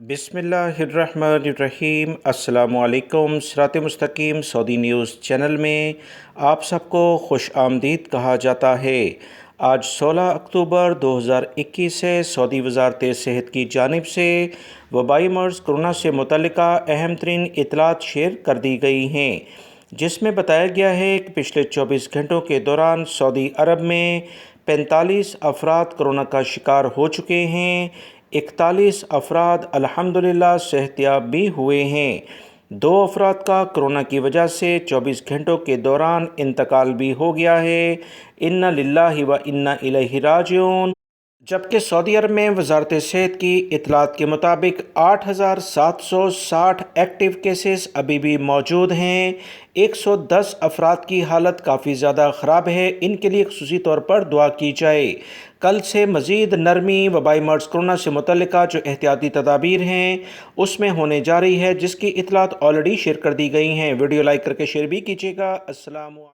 بسم اللہ الرحمن الرحیم۔ السلام علیکم۔ سرات.e.مستقیم سعودی نیوز چینل میں آپ سب کو خوش آمدید کہا جاتا ہے۔ آج 16 اکتوبر 2021 سے سعودی وزارت صحت کی جانب سے وبائی مرض کرونا سے متعلقہ اہم ترین اطلاعات شیئر کر دی گئی ہیں، جس میں بتایا گیا ہے کہ پچھلے 24 گھنٹوں کے دوران سعودی عرب میں 45 افراد کرونا کا شکار ہو چکے ہیں، 41 افراد الحمدللہ صحت یاب بھی ہوئے ہیں۔ 2 افراد کا کرونا کی وجہ سے 24 گھنٹوں کے دوران انتقال بھی ہو گیا ہے۔ انا للہ و انا الیہ راجعون۔ جبکہ سعودی عرب میں وزارت صحت کی اطلاعات کے مطابق 8,760 ایکٹیو کیسز ابھی بھی موجود ہیں۔ 110 افراد کی حالت کافی زیادہ خراب ہے، ان کے لیے خصوصی طور پر دعا کی جائے۔ کل سے مزید نرمی وبائی مرض کرونا سے متعلقہ جو احتیاطی تدابیر ہیں اس میں ہونے جا رہی ہے، جس کی اطلاعات آلریڈی شیئر کر دی گئی ہیں۔ ویڈیو لائک کر کے شیئر بھی کیجیے گا۔ السلام علیکم۔